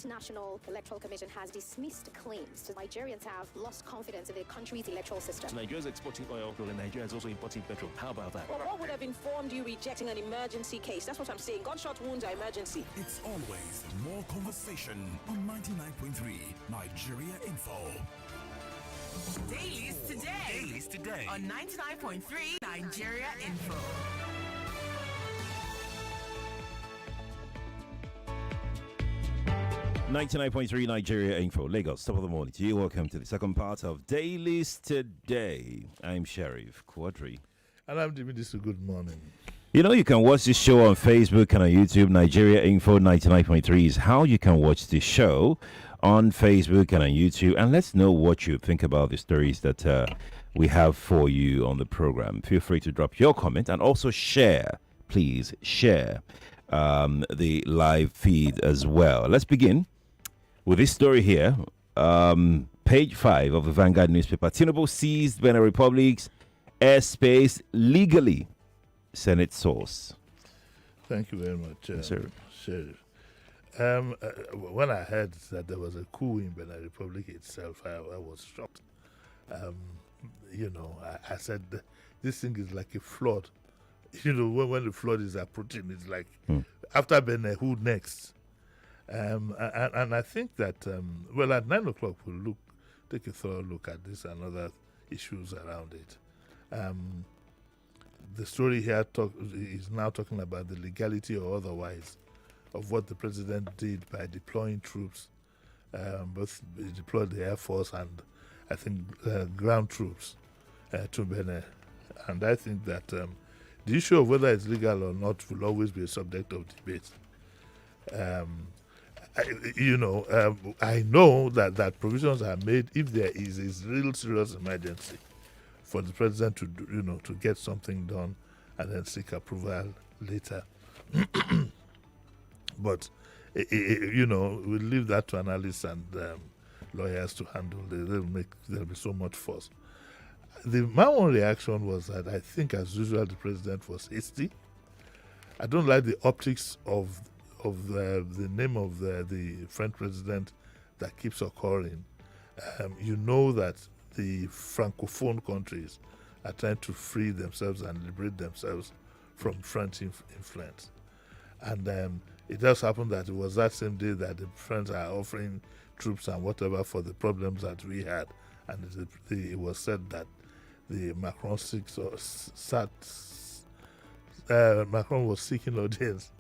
National Electoral Commission has dismissed claims that Nigerians have lost confidence in the country's electoral system. Nigeria is exporting oil, and Nigeria is also importing petrol. How about that? Well, what would have informed you rejecting an emergency case? That's what I'm saying. Gunshot wounds are emergency. It's always more conversation on 99.3 Nigeria Info. Dailies today. Dailies today On 99.3 Nigeria Info. .3 Nigeria Info, Lagos, top of the morning to you. Welcome to the second part of Dailies Today. I'm Sheriff Quadry. And I'm Jimi Disu. Good morning. You know, you can watch this show on Facebook and on YouTube. Nigeria Info 99.3 is how you can watch the show on Facebook and on YouTube. And let's know what you think about the stories that we have for you on the program. Feel free to drop your comment and also share. Please share the live feed as well. Let's begin with this story here, page 5 of the Vanguard newspaper. Tinubu seized Benin Republic's airspace legally. Senate source. Thank you very much, Yes, sir. Sheriff. When I heard that there was a coup in Benin Republic itself, I was shocked. I said, this thing is like a flood. You know, when the flood is approaching, it's like, after Benin, who next? And I think that, at 9 o'clock, we'll take a thorough look at this and other issues around it. The story here is now talking about the legality or otherwise of what the president did by deploying troops. Both he deployed the Air Force and, I think, ground troops to Benin. And I think that the issue of whether it's legal or not will always be a subject of debate. I know that provisions are made if there is a real serious emergency for the president to get something done and then seek approval later. But we'll leave that to analysts and lawyers to handle. There'll be so much fuss. My own reaction was that I think, as usual, the president was hasty. I don't like the optics of the name of the French president that keeps occurring. You know that the Francophone countries are trying to free themselves and liberate themselves from French influence. And it just happened that it was that same day that the French are offering troops and whatever for the problems that we had. And it was said that the Macron Macron was seeking audience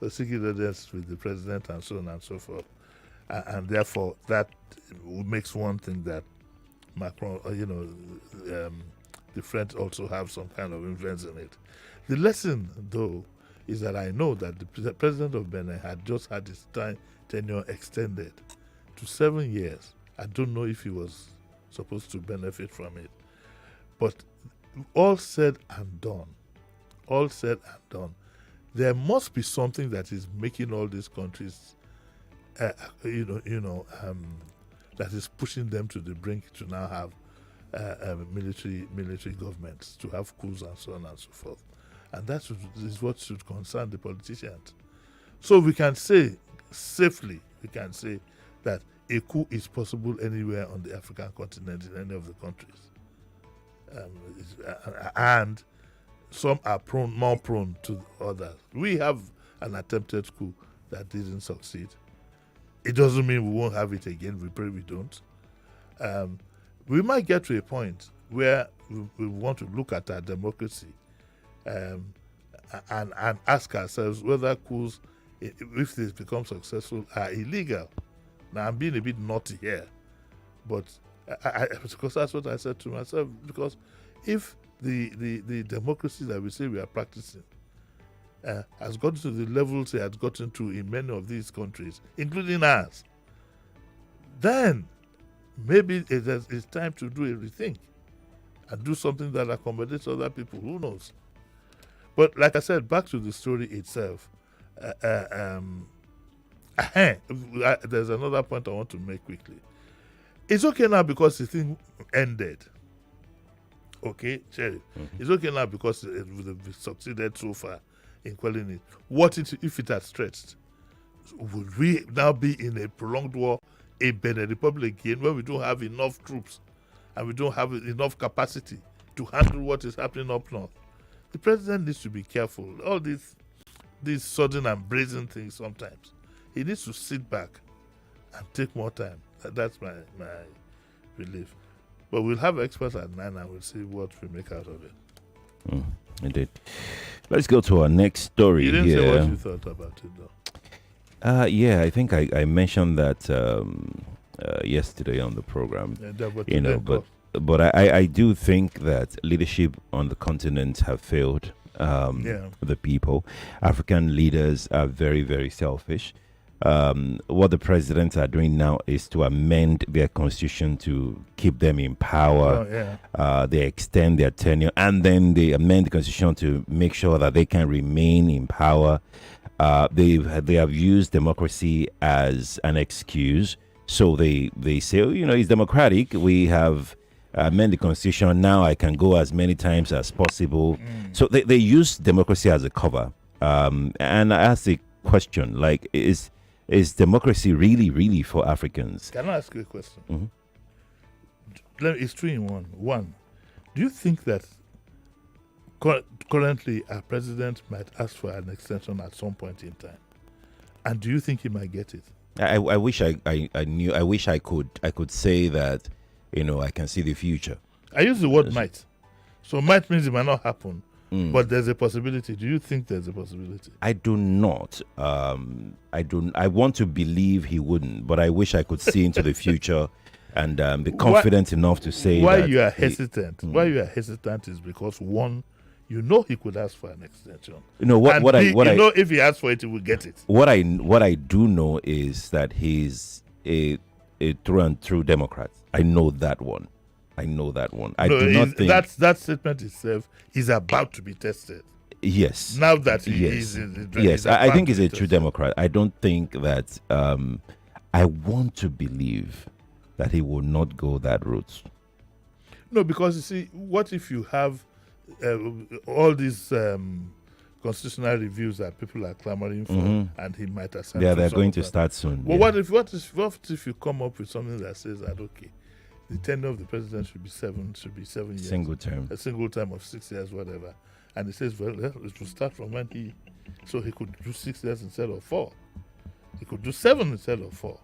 was seeking audience with the president and so on and so forth. And therefore, that makes one think that Macron, the French also have some kind of influence in it. The lesson, though, is that I know that the president of Benin had just had his tenure extended to 7 years. I don't know if he was supposed to benefit from it. But all said and done, there must be something that is making all these countries that is pushing them to the brink to now have military governments, to have coups and so on and so forth. And that is what should concern the politicians. So we can say, safely, that a coup is possible anywhere on the African continent in any of the countries. And some are more prone to others. We have an attempted coup that didn't succeed. It doesn't mean we won't have it again. We pray we don't. We might get to a point where we want to look at our democracy and ask ourselves whether coups, if they become successful, are illegal. Now, I'm being a bit naughty here, but because that's what I said to myself, because if the democracy that we say we are practicing has gotten to the levels it has gotten to in many of these countries, including ours, then maybe it's time to do a rethink and do something that accommodates other people. Who knows? But like I said, back to the story itself. There's another point I want to make quickly. It's okay now because the thing ended. Okay, Sheriff. It's okay now because we've succeeded so far in quelling it. What if it had stretched? Would we now be in a prolonged war in Benin Republic again, where we don't have enough troops and we don't have enough capacity to handle what is happening up north? The president needs to be careful. All these sudden and brazen things sometimes. He needs to sit back and take more time. That's my belief. But we'll have experts at 9 and we'll see what we make out of it. Indeed. Let's go to our next story You didn't here. say what you thought about it, though. Yeah, I think I mentioned that yesterday on the program. Yeah, but You know, but I do think that leadership on the continent have failed the people. African leaders are very, very selfish. What the presidents are doing now is to amend their constitution to keep them in power. They extend their tenure, and then they amend the constitution to make sure that they can remain in power. They have used democracy as an excuse. So they say, it's democratic. We have amended the constitution. Now I can go as many times as possible. So they use democracy as a cover. And I ask the question, like, is democracy really for Africans? Can I ask you a question? Mm-hmm. It's 3 in 1. One, do you think that currently our president might ask for an extension at some point in time? And do you think he might get it? I wish I knew. I wish I could say that, I can see the future. I use the word might. So might means it might not happen. But there's a possibility. Do you think there's a possibility? I do not. I want to believe he wouldn't, but I wish I could see into the future and be confident enough to say why that you are hesitant. Why you are hesitant is because, one, he could ask for an extension. If he asks for it, he will get it. What I do know is that he's a through and through Democrat. I know that one. I do not think that statement itself is about to be tested. Yes. Now that he yes. is yes, I think he's a true Democrat. I don't think that. I want to believe that he will not go that route. No, because you see, what if you have all these constitutional reviews that people are clamoring for, and he might accept? Yeah, they're going to start soon. Well, what if you come up with something that says that the tenure of the president should be 7 years. Single term. A single term of 6 years, whatever. And he says, well, it will start from when he could do 6 years instead of 4. He could do 7 instead of 4.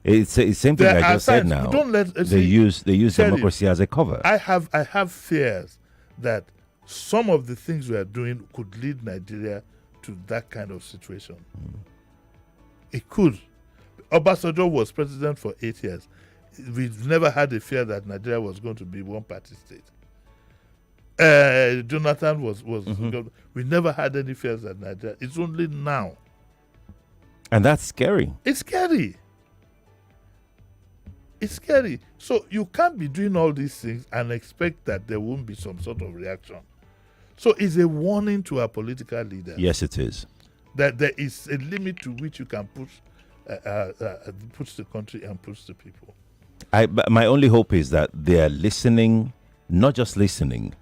It's the same thing I just said now. They use democracy as a cover. I have fears that some of the things we are doing could lead Nigeria to that kind of situation. It could. Obasanjo was president for 8 years. We've never had a fear that Nigeria was going to be one-party state. Jonathan was we never had any fears that Nigeria. It's only now. And that's scary. It's scary. So you can't be doing all these things and expect that there won't be some sort of reaction. So it's a warning to our political leaders. Yes, it is. That there is a limit to which you can push the country and push the people. My only hope is that they are listening, not just listening,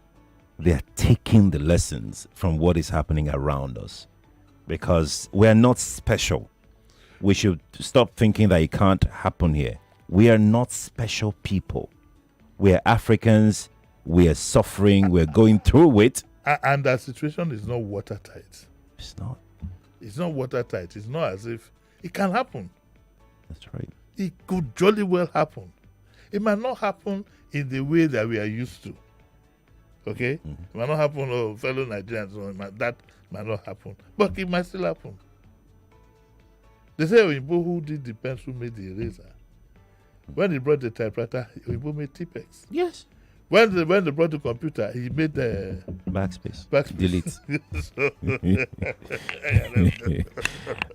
they are taking the lessons from what is happening around us. Because we are not special. We should stop thinking that it can't happen here. We are not special people. We are Africans. We are suffering. We're going through it. And that situation is not watertight. It's not. It's not watertight. It's not as if it can happen. That's right. It could jolly well happen. It might not happen in the way that we are used to. Okay? It might not happen, fellow Nigerians, that might not happen. But it might still happen. They say Oyinbo who did the pencil made the eraser. When he brought the typewriter, Oyinbo made Tipex. Yes. When they brought the computer, he made the backspace. Delete.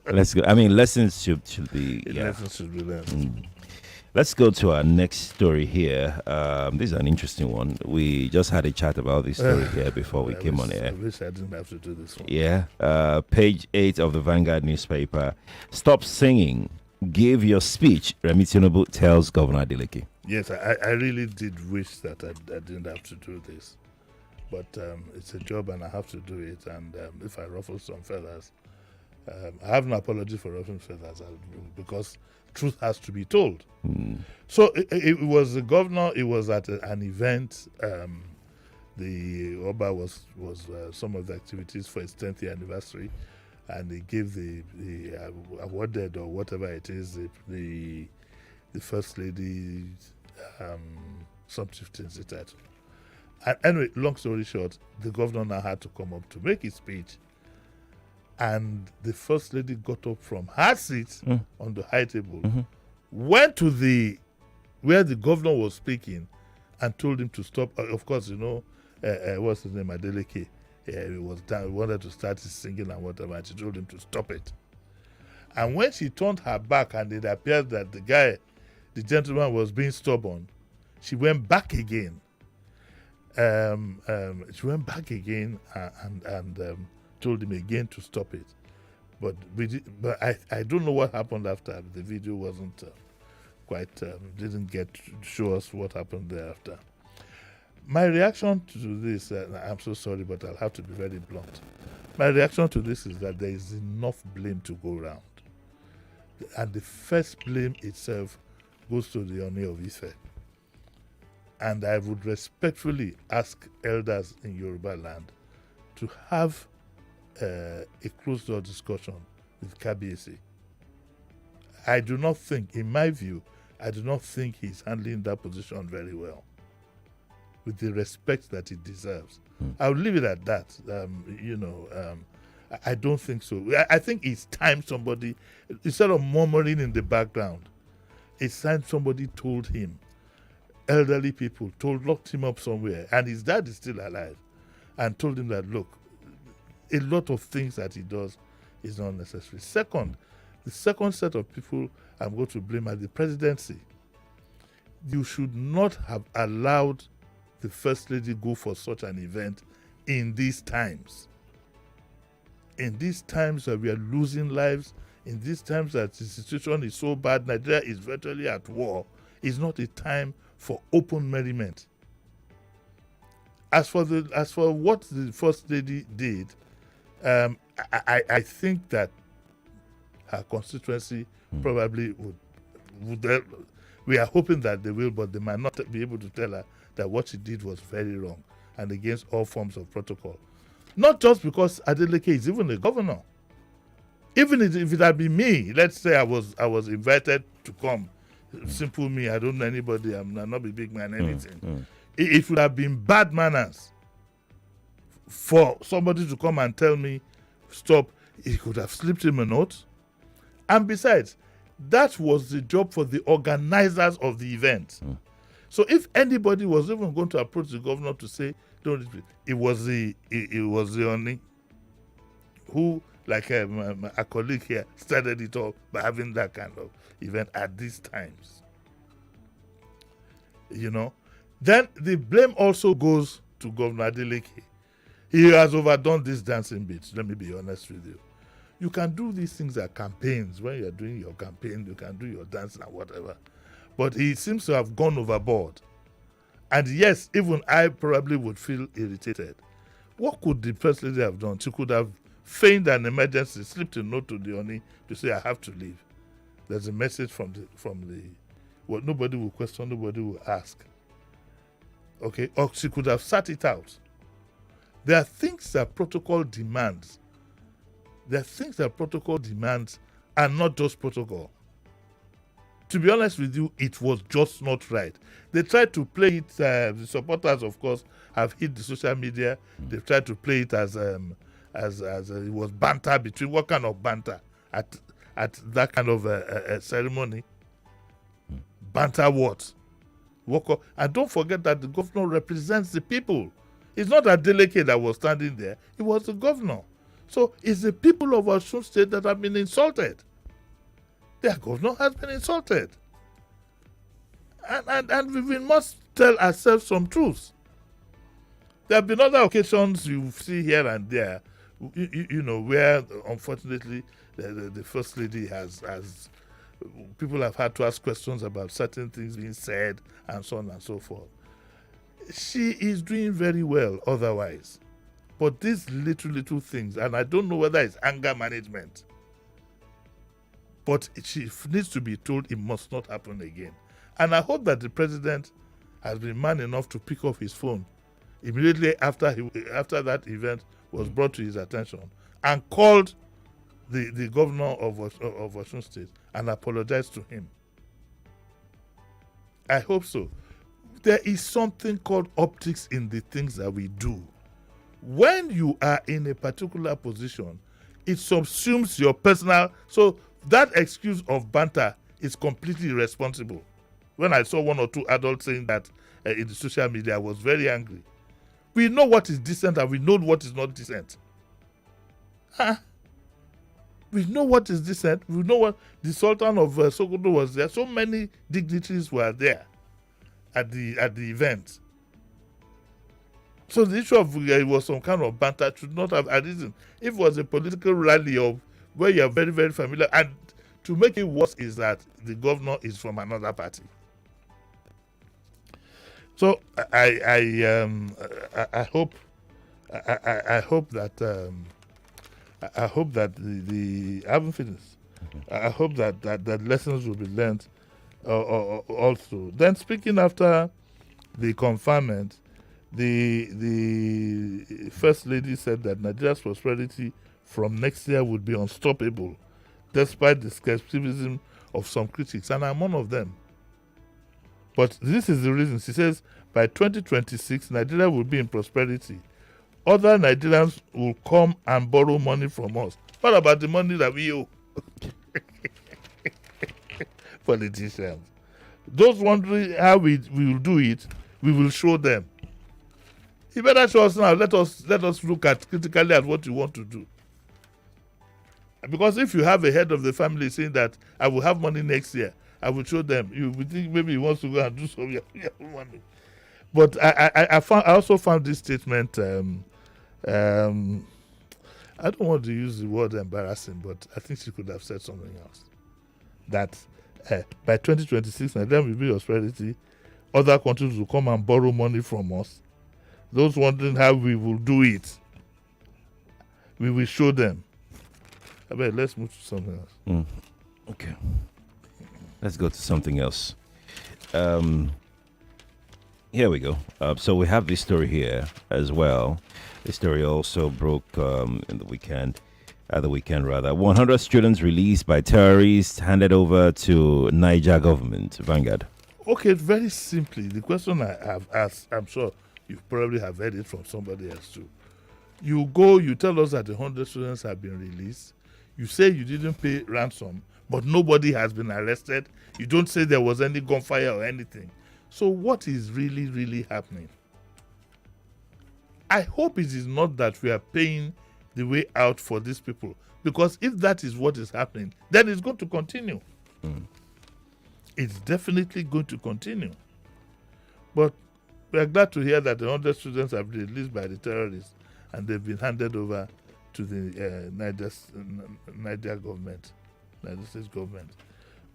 Let's go. I mean, lessons should be. Lessons should be learned. Let's go to our next story here. This is an interesting one. We just had a chat about this story here before we came on air. I wish I didn't have to do this one. Yeah. Page 8 of the Vanguard newspaper. Stop singing. Give your speech. Remi Tinubu tells Governor Adeleke. Yes, I really did wish that I didn't have to do this. but it's a job and I have to do it. And if I ruffle some feathers, I have no apology for ruffling feathers because truth has to be told. So it was the governor. It was at an event. The Oba was some of the activities for his 10th year anniversary, and he gave the awarded or whatever it is the first lady some chieftaincy title. And anyway, long story short, the governor now had to come up to make his speech, and the first lady got up from her seat on the high table, went to where the governor was speaking, and told him to stop. Of course, what's his name, Adeleke. He was down, he wanted to start his singing and whatever, and she told him to stop it. And when she turned her back and it appeared that the gentleman was being stubborn, she went back again. She went back again and told him again to stop it. But I don't know what happened after. The video wasn't didn't get to show us what happened thereafter. My reaction to this, I'm so sorry, but I'll have to be very blunt. My reaction to this is that there is enough blame to go around. And the first blame itself goes to the Oni of Ife. And I would respectfully ask elders in Yoruba land to have a closed-door discussion with Kabiyesi. I do not think, in my view, he's handling that position very well, with the respect that it deserves. I'll leave it at that. I don't think so. I think it's time somebody, instead of murmuring in the background, it's time somebody told him. Elderly people locked him up somewhere, and his dad is still alive, and told him that, look, a lot of things that he does is not necessary. Second, the second set of people I'm going to blame are the presidency. You should not have allowed the First Lady go for such an event in these times. In these times that we are losing lives, in these times that the situation is so bad, Nigeria is virtually at war, it's not a time for open merriment. As for what the First Lady did, I think that her constituency probably would. We are hoping that they will, but they might not be able to tell her that what she did was very wrong and against all forms of protocol. Not just because Adeleke is even a governor. Even if it had been me, let's say I was invited to come, simple me, I don't know anybody, I'm not a big man, anything. It would have been bad manners for somebody to come and tell me, stop. He could have slipped him a note. And besides, that was the job for the organizers of the event. So if anybody was even going to approach the governor to say, don't, it was the only who, like a colleague here, started it all by having that kind of event at these times. Then the blame also goes to Governor Adeleke. He has overdone this dancing bit. Let me be honest with you. You can do these things at campaigns. When you're doing your campaign, you can do your dancing and whatever. But he seems to have gone overboard. And yes, even I probably would feel irritated. What could the First Lady have done? She could have feigned an emergency, slipped a note to the Oni to say, I have to leave. There's a message from the well, nobody will question, nobody will ask. Okay? Or she could have sat it out. There are things that protocol demands. There are things that protocol demands are not just protocol. To be honest with you, it was just not right. They tried to play it, the supporters, of course, have hit the social media. They've tried to play it as it was banter between, what kind of banter at that kind of ceremony? Banter what? And don't forget that the governor represents the people. It's not Adeleke that was standing there. It was the governor. So it's the people of Osun State that have been insulted. Their governor has been insulted. And we must tell ourselves some truths. There have been other occasions you see here and there, where unfortunately the First Lady has people have had to ask questions about certain things being said and so on and so forth. she is doing very well otherwise. But these little things, and I don't know whether it's anger management, but she needs to be told it must not happen again. And I hope that the president has been man enough to pick up his phone immediately after that event was brought to his attention and called the governor of Osun State and apologized to him. I hope so. There is something called optics in the things that we do. When you are in a particular position, it subsumes your personal. So that excuse of banter is completely irresponsible. When I saw one or two adults saying that in the social media, I was very angry. We know what is decent and we know what is not decent. We know what is decent. We know what the Sultan of Sokoto was there. So many dignitaries were there at the event. So the issue of it was some kind of banter should not have arisen. If it was a political rally of where you are very, very familiar, and to make it worse is that the governor is from another party. So I hope that the I haven't finished. I hope that lessons will be learned also. Then speaking after the confinement, the First Lady said that Nigeria's prosperity from next year would be unstoppable, despite the skepticism of some critics, and I'm one of them. But this is the reason. She says by 2026, Nigeria will be in prosperity. Other Nigerians will come and borrow money from us. What about the money that we owe? Politicians. Those wondering how we will do it, we will show them. You better show us now. Let us look at critically at what you want to do. Because if you have a head of the family saying that I will have money next year, I will show them. You would think maybe he wants to go and do some money. But I also found this statement. I don't want to use the word embarrassing, but I think she could have said something else. That by 2026, Nigeria will be prosperity. Other countries will come and borrow money from us. Those wondering how we will do it, we will show them. I bet let's move to something else. Okay. Let's go to something else. Here we go. So we have this story here as well. This story also broke in the weekend. At the weekend, rather. 100 students released by terrorists handed over to Niger government. Vanguard. Okay, very simply, the question I have asked, I'm sure you probably have heard it from somebody else too. You go, you tell us that 100 students have been released. You say you didn't pay ransom, but nobody has been arrested. You don't say there was any gunfire or anything. So what is really, really happening? I hope it is not that we are paying the way out for these people. Because if that is what is happening, then it's going to continue. It's definitely going to continue. But we are glad to hear that the 100 students have been released by the terrorists and they've been handed over to the Niger government, Niger States government.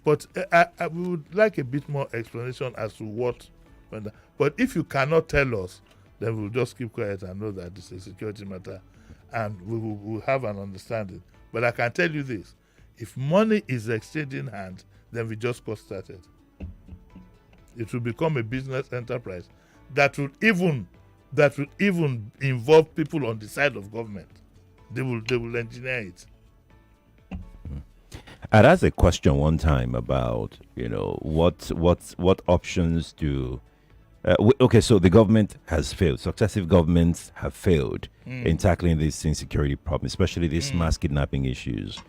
But we would like a bit more explanation as to what. But if you cannot tell us, then we'll just keep quiet and know that it's a security matter and we'll have an understanding. But I can tell you this, if money is exchanged in hand, then we just got started. It will become a business enterprise that will even involve people on the side of government. They will engineer it. I'd asked a question one time about, what options do. Okay, so the government has failed. Successive governments have failed in tackling this insecurity problem, especially these mass kidnapping issues.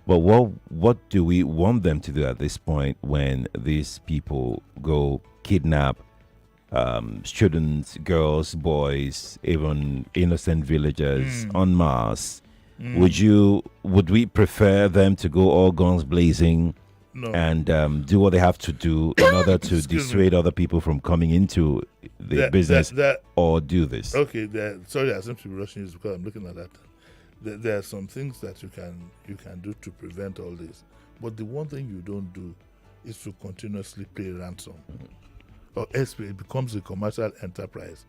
But what do we want them to do at this point when these people go kidnap students, girls, boys, even innocent villagers en masse? Would we prefer them to go all guns blazing? No. And do what they have to do in order to dissuade other people from coming into the business or do this? Okay, sorry, I seem to be rushing you because I'm looking at that. There are some things that you can do to prevent all this. But the one thing you don't do is to continuously pay ransom. or else it becomes a commercial enterprise.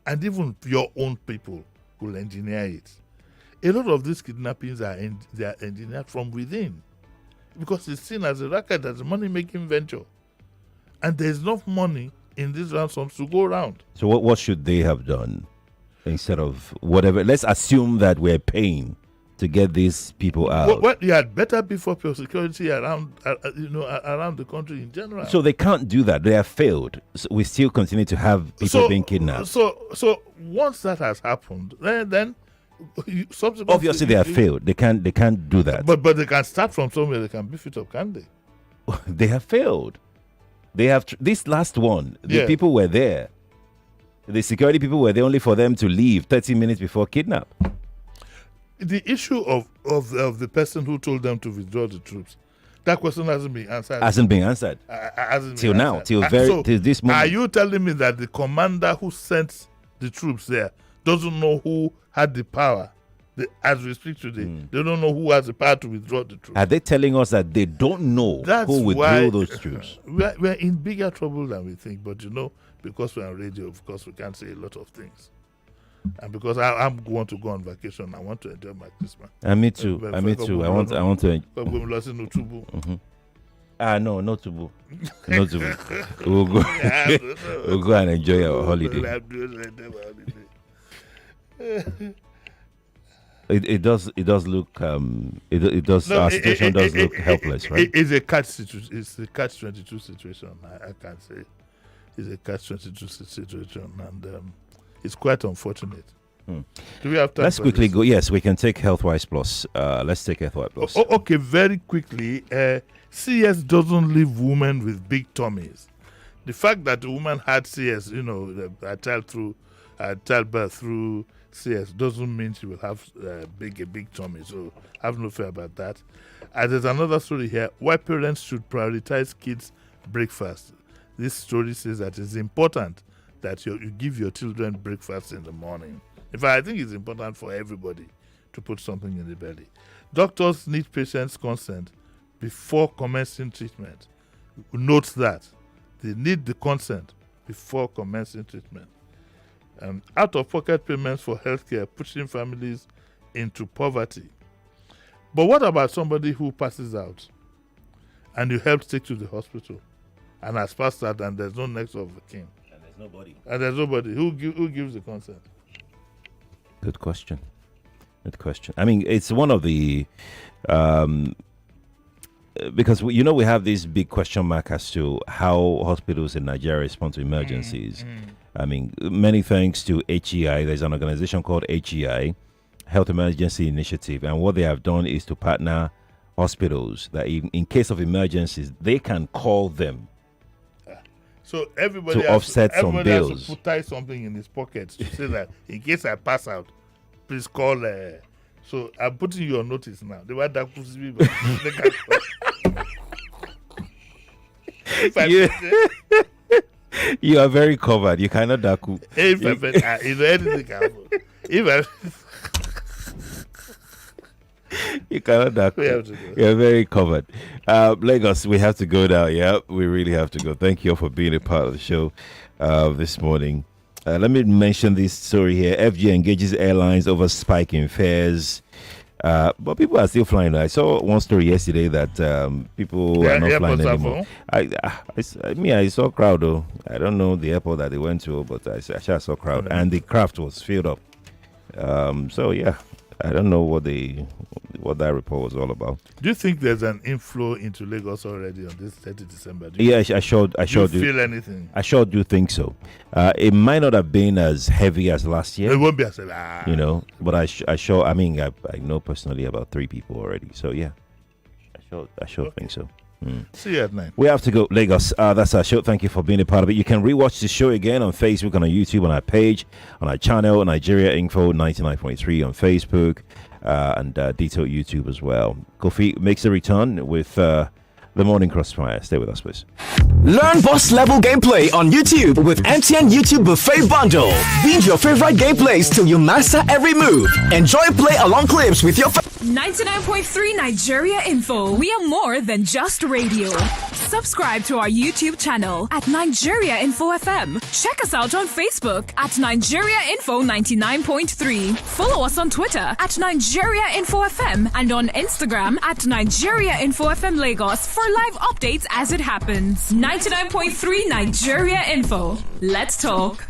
And even your own people will engineer it. A lot of these kidnappings they are engineered from within, because it's seen as a racket, as a money-making venture. And there's enough money in these ransoms to go around. So what should they have done instead of whatever? Let's assume that we're paying to get these people out. Well, you had better beef up your security around the country in general. So they can't do that. They have failed. So we still continue to have people being kidnapped. So once that has happened, then subsequently, obviously they have failed. They can't do that. But they can start from somewhere. They can beef it up, can't they? They have failed. They have this last one. The people were there. The security people were there only for them to leave 30 minutes before kidnap. The issue of the person who told them to withdraw the troops, that question hasn't been answered. Hasn't been answered till now, till this moment. Are you telling me that the commander who sent the troops there doesn't know who had the power? As we speak today, they don't know who has the power to withdraw the troops. Are they telling us that they don't know who withdrew those troops? We're in bigger trouble than we think, but because we're on radio, of course, we can't say a lot of things. And because I'm going to go on vacation, I want to enjoy my Christmas. And me too. Me too. I want to. But we're losing no tubu. No, no tubu. No tubu. We'll go and enjoy our holiday. It does look our situation does look helpless, right? It's a catch-22 situation. I can say it's a catch-22 situation, and it's quite unfortunate. Do we have time? Let's quickly go. Yes, we can take Healthwise Plus. Let's take Healthwise Plus. Okay, very quickly. CS doesn't leave women with big tummies. The fact that a woman had CS, a childbirth through CS doesn't mean she will have a big tummy. So have no fear about that. There's another story here. Why parents should prioritize kids' breakfast. This story says that it's important that you give your children breakfast in the morning. In fact, I think it's important for everybody to put something in the belly. Doctors need patients' consent before commencing treatment. Note that. They need the consent before commencing treatment. Out-of-pocket payments for healthcare pushing families into poverty. But what about somebody who passes out and you help take to the hospital and has passed out and there's no next of kin? And there's nobody. Who gives the consent? Good question. I mean, it's one of the because we have this big question mark as to how hospitals in Nigeria respond to emergencies. I mean, many thanks to HEI. There's an organization called HEI, Health Emergency Initiative, and what they have done is to partner hospitals that in case of emergencies, they can call them. So everybody to offset some bills. Has to tie something in his pocket to say that in case I pass out, please call. So I'm putting you on notice now. The one that puts me back. You are very covered. You cannot daku. Anything can happen. You cannot daku. You're very covered. Lagos, we have to go now. Yeah, we really have to go. Thank you all for being a part of the show this morning. Let me mention this story here. FG engages airlines over spike in fares. But people are still flying. I saw one story yesterday that people are not flying anymore. I saw a crowd though. I don't know the airport that they went to, but I saw a crowd and the craft was filled up. So yeah, I don't know what that report was all about. Do you think there's an inflow into Lagos already on this 30 December? I sure do. Feel anything? I sure do think so. It might not have been as heavy as last year. It won't be as heavy. But I know personally about 3 people already. So yeah, I sure think so. See you at 9. We have to go, Lagos. That's our show. Thank you for being a part of it. You can rewatch the show again on Facebook, on our YouTube, on our page, on our channel, Nigeria Info 99.3 on Facebook, and detailed YouTube as well. Kofi makes a return with the Morning Crossfire. Stay with us, please. Learn boss level gameplay on YouTube with MTN YouTube Buffet Bundle. Binge your favorite gameplays till you master every move. Enjoy play along clips with your 99.3 Nigeria Info. We are more than just radio. Subscribe to our YouTube channel at Nigeria Info FM. Check us out on Facebook at Nigeria Info 99.3. Follow us on Twitter at Nigeria Info FM and on Instagram at Nigeria Info FM Lagos for live updates as it happens. 99.3 Nigeria Info. Let's talk.